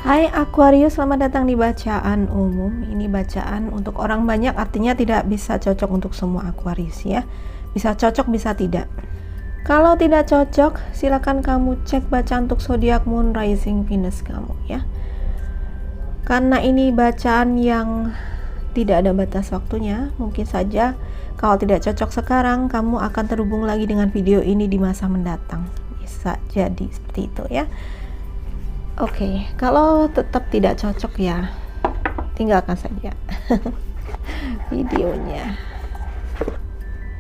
Hai Aquarius, selamat datang di bacaan umum. Ini bacaan untuk orang banyak, artinya tidak bisa cocok untuk semua Aquarius ya. Bisa cocok, bisa tidak. Kalau tidak cocok, silakan kamu cek bacaan untuk zodiak Moon, Rising, Venus kamu ya. Karena ini bacaan yang tidak ada batas waktunya, mungkin saja kalau tidak cocok sekarang, kamu akan terhubung lagi dengan video ini di masa mendatang. Bisa jadi seperti itu ya. Oke, kalau tetap tidak cocok ya, tinggalkan saja videonya.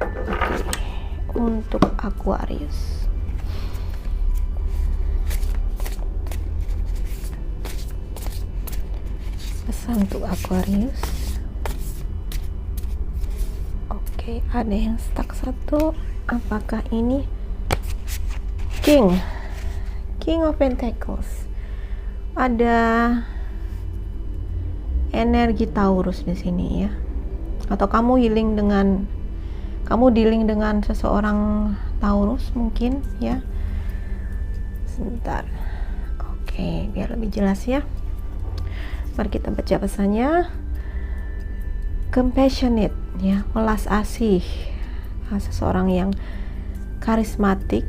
Oke, untuk Aquarius. Pesan untuk Aquarius. Oke, ada yang stuck satu. Apakah ini King of Pentacles? Ada energi Taurus di sini ya, atau kamu dealing dengan seseorang Taurus mungkin ya. Sebentar, oke, biar lebih jelas ya, mari kita baca pesannya. Compassionate ya, welas asih, seseorang yang karismatik,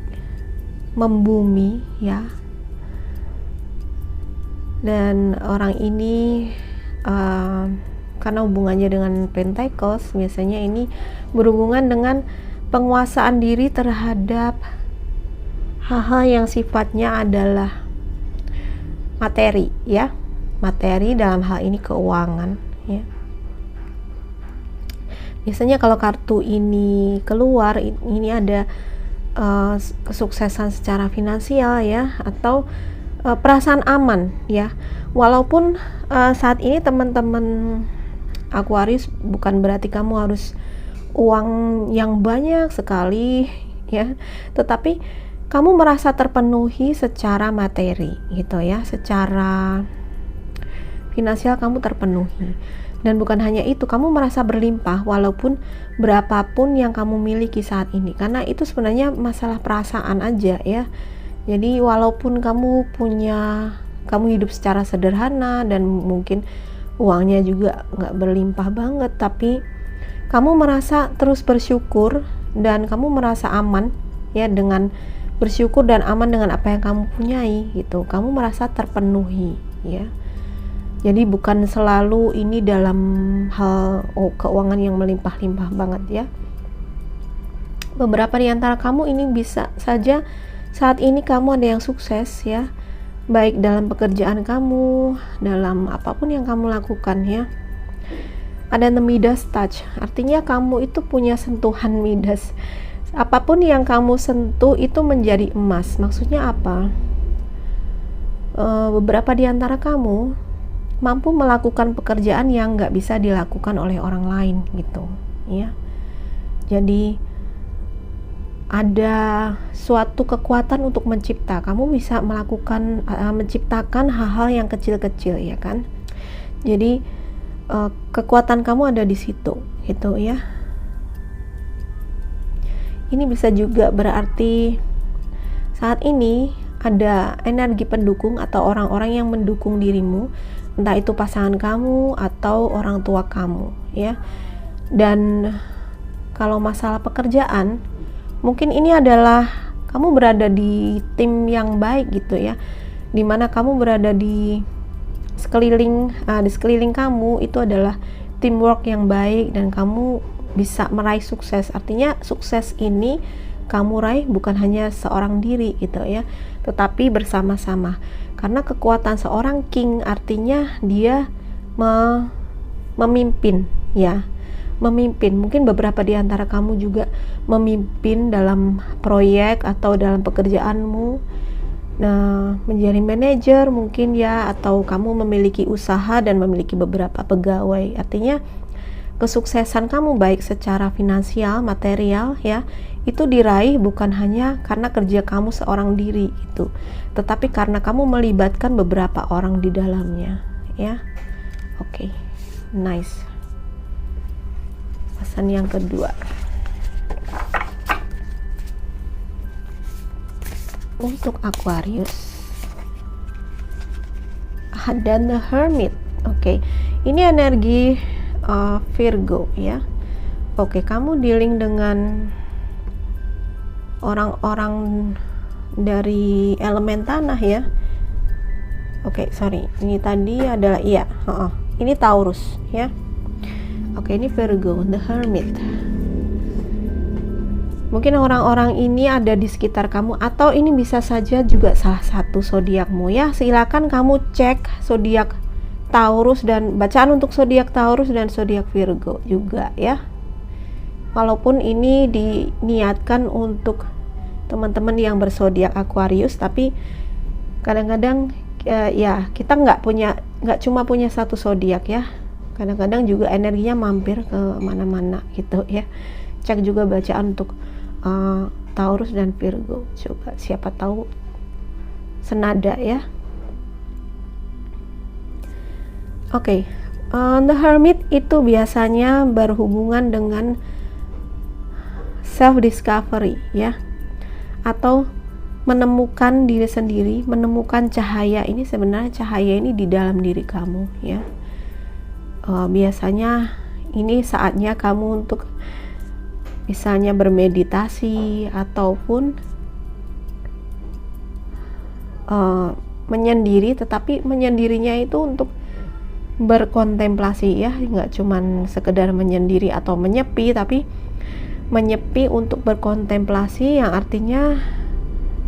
membumi ya. Dan orang ini karena hubungannya dengan Pentacles, biasanya ini berhubungan dengan penguasaan diri terhadap hal-hal yang sifatnya adalah materi ya, materi dalam hal ini keuangan ya. Biasanya kalau kartu ini keluar, ini ada kesuksesan secara finansial ya, atau perasaan aman ya. Walaupun saat ini teman-teman Aquarius, bukan berarti kamu harus uang yang banyak sekali ya, tetapi kamu merasa terpenuhi secara materi gitu ya, secara finansial kamu terpenuhi. Dan bukan hanya itu, kamu merasa berlimpah walaupun berapapun yang kamu miliki saat ini, karena itu sebenarnya masalah perasaan aja ya. Jadi walaupun kamu hidup secara sederhana dan mungkin uangnya juga nggak berlimpah banget, tapi kamu merasa terus bersyukur dan kamu merasa aman ya, dengan bersyukur dan aman dengan apa yang kamu punyai gitu. Kamu merasa terpenuhi ya. Jadi bukan selalu ini dalam hal keuangan yang melimpah-limpah banget ya. Beberapa di antara kamu ini bisa saja saat ini kamu ada yang sukses ya, baik dalam pekerjaan kamu, dalam apapun yang kamu lakukan ya. Ada the Midas touch, artinya kamu itu punya sentuhan Midas. Apapun yang kamu sentuh itu menjadi emas. Maksudnya apa? Beberapa di antara kamu mampu melakukan pekerjaan yang nggak bisa dilakukan oleh orang lain gitu ya. Jadi ada suatu kekuatan untuk mencipta. Kamu bisa melakukan menciptakan hal-hal yang kecil-kecil ya kan. Jadi kekuatan kamu ada di situ gitu ya. Ini bisa juga berarti saat ini ada energi pendukung atau orang-orang yang mendukung dirimu, entah itu pasangan kamu atau orang tua kamu ya. Dan kalau masalah pekerjaan, mungkin ini adalah kamu berada di tim yang baik gitu ya, dimana kamu berada di sekeliling kamu itu adalah teamwork yang baik dan kamu bisa meraih sukses. Artinya sukses ini kamu raih bukan hanya seorang diri gitu ya, tetapi bersama-sama. Karena kekuatan seorang king artinya dia memimpin ya. Memimpin, mungkin beberapa di antara kamu juga memimpin dalam proyek atau dalam pekerjaanmu. Nah, menjadi manajer mungkin ya, atau kamu memiliki usaha dan memiliki beberapa pegawai. Artinya kesuksesan kamu baik secara finansial, material ya, itu diraih bukan hanya karena kerja kamu seorang diri itu, tetapi karena kamu melibatkan beberapa orang di dalamnya ya. Oke, nice. Pesan yang kedua, untuk Aquarius, Dan the Hermit. Oke, ini energi Virgo ya. Oke, kamu dealing dengan orang-orang dari elemen tanah ya. Oke, sorry, ini tadi adalah ini Taurus ya. Oke, ini Virgo, the Hermit. Mungkin orang-orang ini ada di sekitar kamu, atau ini bisa saja juga salah satu zodiakmu ya. Silakan kamu cek zodiak Taurus dan bacaan untuk zodiak Taurus dan zodiak Virgo juga ya. Walaupun ini diniatkan untuk teman-teman yang berzodiak Aquarius, tapi kadang-kadang ya kita nggak cuma punya satu zodiak ya. Kadang-kadang juga energinya mampir ke mana-mana gitu ya. Cek juga bacaan untuk Taurus dan Virgo, coba siapa tahu senada ya. Oke, the Hermit itu biasanya berhubungan dengan self discovery ya, atau menemukan diri sendiri, menemukan cahaya. Ini sebenarnya cahaya ini di dalam diri kamu ya. Biasanya ini saatnya kamu untuk misalnya bermeditasi ataupun menyendiri, tetapi menyendirinya itu untuk berkontemplasi ya, nggak cuman sekedar menyendiri atau menyepi, tapi menyepi untuk berkontemplasi, yang artinya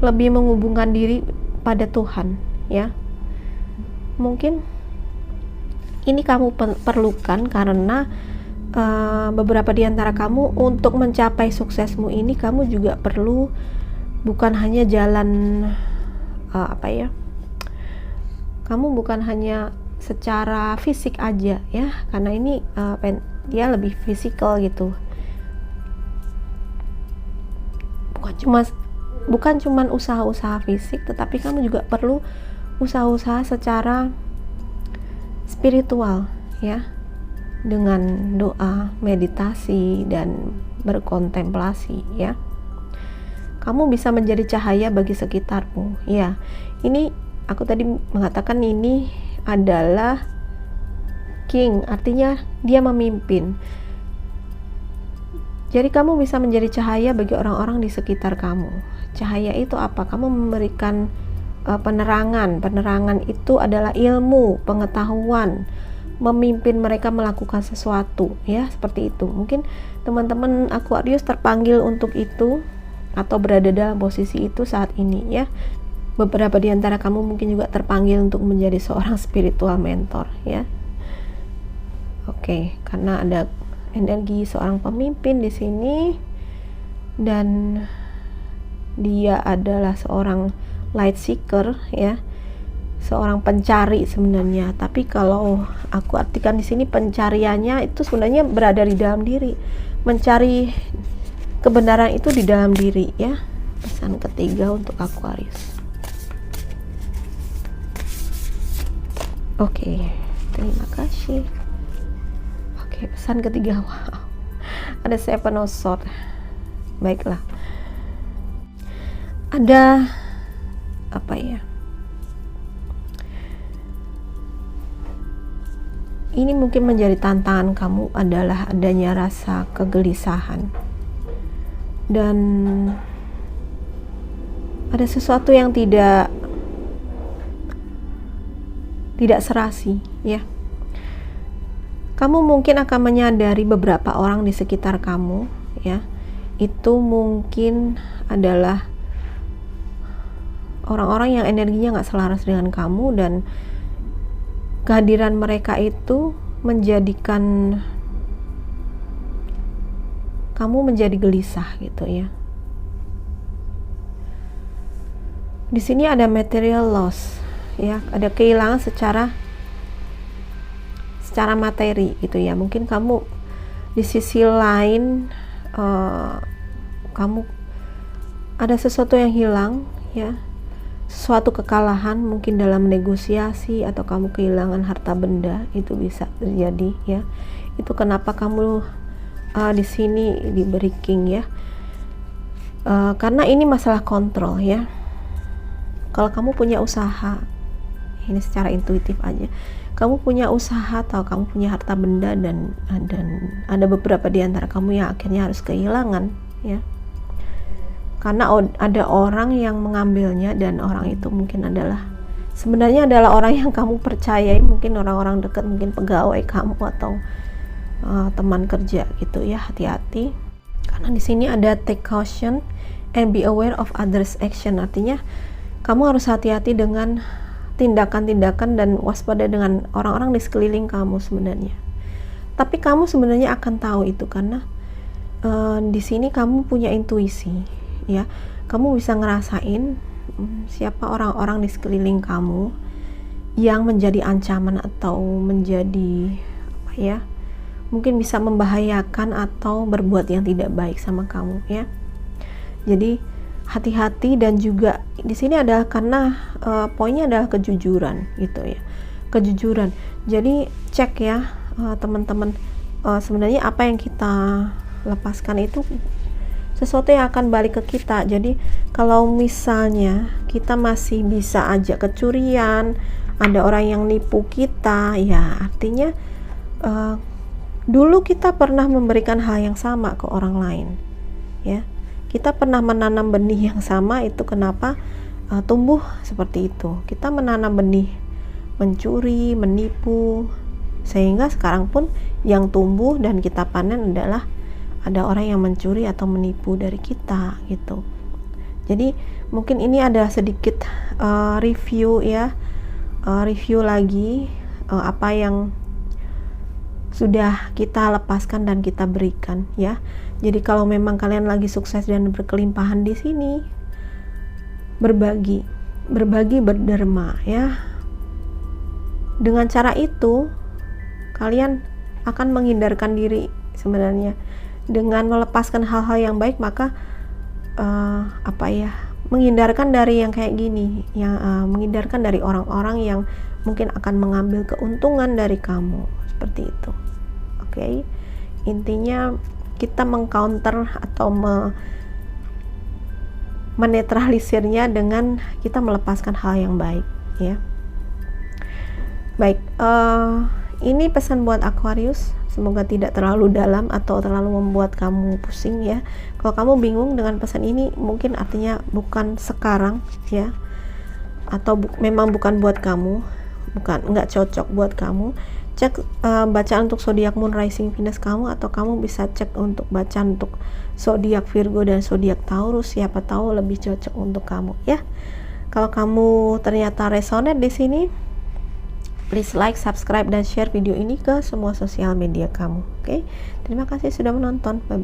lebih menghubungkan diri pada Tuhan ya. Mungkin ini kamu perlukan karena beberapa di antara kamu untuk mencapai suksesmu ini, kamu juga perlu bukan hanya jalan kamu bukan hanya secara fisik aja ya, karena ini dia lebih fisikal gitu, bukan cuman usaha-usaha fisik, tetapi kamu juga perlu usaha-usaha secara spiritual ya, dengan doa, meditasi, dan berkontemplasi ya. Kamu bisa menjadi cahaya bagi sekitarmu ya. Ini aku tadi mengatakan ini adalah King, artinya dia memimpin. Jadi kamu bisa menjadi cahaya bagi orang-orang di sekitar kamu. Cahaya itu apa? Kamu memberikan penerangan. Penerangan itu adalah ilmu, pengetahuan, memimpin mereka melakukan sesuatu ya, seperti itu. Mungkin teman-teman Aquarius terpanggil untuk itu atau berada dalam posisi itu saat ini ya. Beberapa di antara kamu mungkin juga terpanggil untuk menjadi seorang spiritual mentor ya. Oke, karena ada energi seorang pemimpin di sini, dan dia adalah seorang light seeker ya, seorang pencari sebenarnya. Tapi kalau aku artikan di sini, pencariannya itu sebenarnya berada di dalam diri, mencari kebenaran itu di dalam diri ya. Pesan ketiga untuk Aquarius. Oke, terima kasih. Oke, pesan ketiga, wow, ada Seven of Swords. Baiklah, ada apa ya? Ini mungkin menjadi tantangan kamu adalah adanya rasa kegelisahan, dan ada sesuatu yang tidak serasi ya. Kamu mungkin akan menyadari beberapa orang di sekitar kamu ya, itu mungkin adalah orang-orang yang energinya nggak selaras dengan kamu, dan kehadiran mereka itu menjadikan kamu menjadi gelisah gitu ya. Di sini ada material loss ya, ada kehilangan secara materi gitu ya. Mungkin kamu di sisi lain kamu ada sesuatu yang hilang ya, suatu kekalahan mungkin dalam negosiasi, atau kamu kehilangan harta benda, itu bisa terjadi ya. Itu kenapa kamu di sini diberi King ya, karena ini masalah kontrol ya. Kalau kamu punya usaha ini secara intuitif aja. Kamu punya usaha atau kamu punya harta benda, dan ada beberapa di antara kamu yang akhirnya harus kehilangan, ya. Karena ada orang yang mengambilnya, dan orang itu mungkin sebenarnya adalah orang yang kamu percayai, mungkin orang-orang dekat, mungkin pegawai kamu atau teman kerja gitu ya. Hati-hati, karena di sini ada take caution and be aware of others action. Artinya kamu harus hati-hati dengan tindakan-tindakan dan waspada dengan orang-orang di sekeliling kamu sebenarnya. Tapi kamu sebenarnya akan tahu itu karena di sini kamu punya intuisi, ya. Kamu bisa ngerasain siapa orang-orang di sekeliling kamu yang menjadi ancaman atau menjadi apa ya? Mungkin bisa membahayakan atau berbuat yang tidak baik sama kamu, ya. Jadi hati-hati, dan juga di sini adalah karena poinnya adalah kejujuran gitu ya. Kejujuran. Jadi cek ya teman-teman, sebenarnya apa yang kita lepaskan itu sesuatu yang akan balik ke kita. Jadi kalau misalnya kita masih bisa aja kecurian, ada orang yang nipu kita, ya artinya dulu kita pernah memberikan hal yang sama ke orang lain, ya. Kita pernah menanam benih yang sama, itu kenapa tumbuh seperti itu. Kita menanam benih mencuri, menipu, sehingga sekarang pun yang tumbuh dan kita panen adalah ada orang yang mencuri atau menipu dari kita gitu. Jadi mungkin ini adalah sedikit review ya, review lagi apa yang sudah kita lepaskan dan kita berikan, ya. Jadi kalau memang kalian lagi sukses dan berkelimpahan di sini, berbagi berderma, ya. Dengan cara itu kalian akan menghindarkan diri sebenarnya. Dengan melepaskan hal-hal yang baik, maka menghindarkan dari yang kayak gini, yang menghindarkan dari orang-orang yang mungkin akan mengambil keuntungan dari kamu, seperti itu. Oke. Intinya kita mengcounter atau menetralisirnya dengan kita melepaskan hal yang baik, ya. Baik, ini pesan buat Aquarius. Semoga tidak terlalu dalam atau terlalu membuat kamu pusing, ya. Kalau kamu bingung dengan pesan ini, mungkin artinya bukan sekarang, ya, atau memang bukan buat kamu, nggak cocok buat kamu. Cek bacaan untuk zodiak Moon, Rising, Venus kamu, atau kamu bisa cek untuk bacaan untuk zodiak Virgo dan zodiak Taurus. Siapa tahu lebih cocok untuk kamu, ya. Kalau kamu ternyata resonate di sini, please like, subscribe, dan share video ini ke semua sosial media kamu. Oke? Terima kasih sudah menonton. Bye.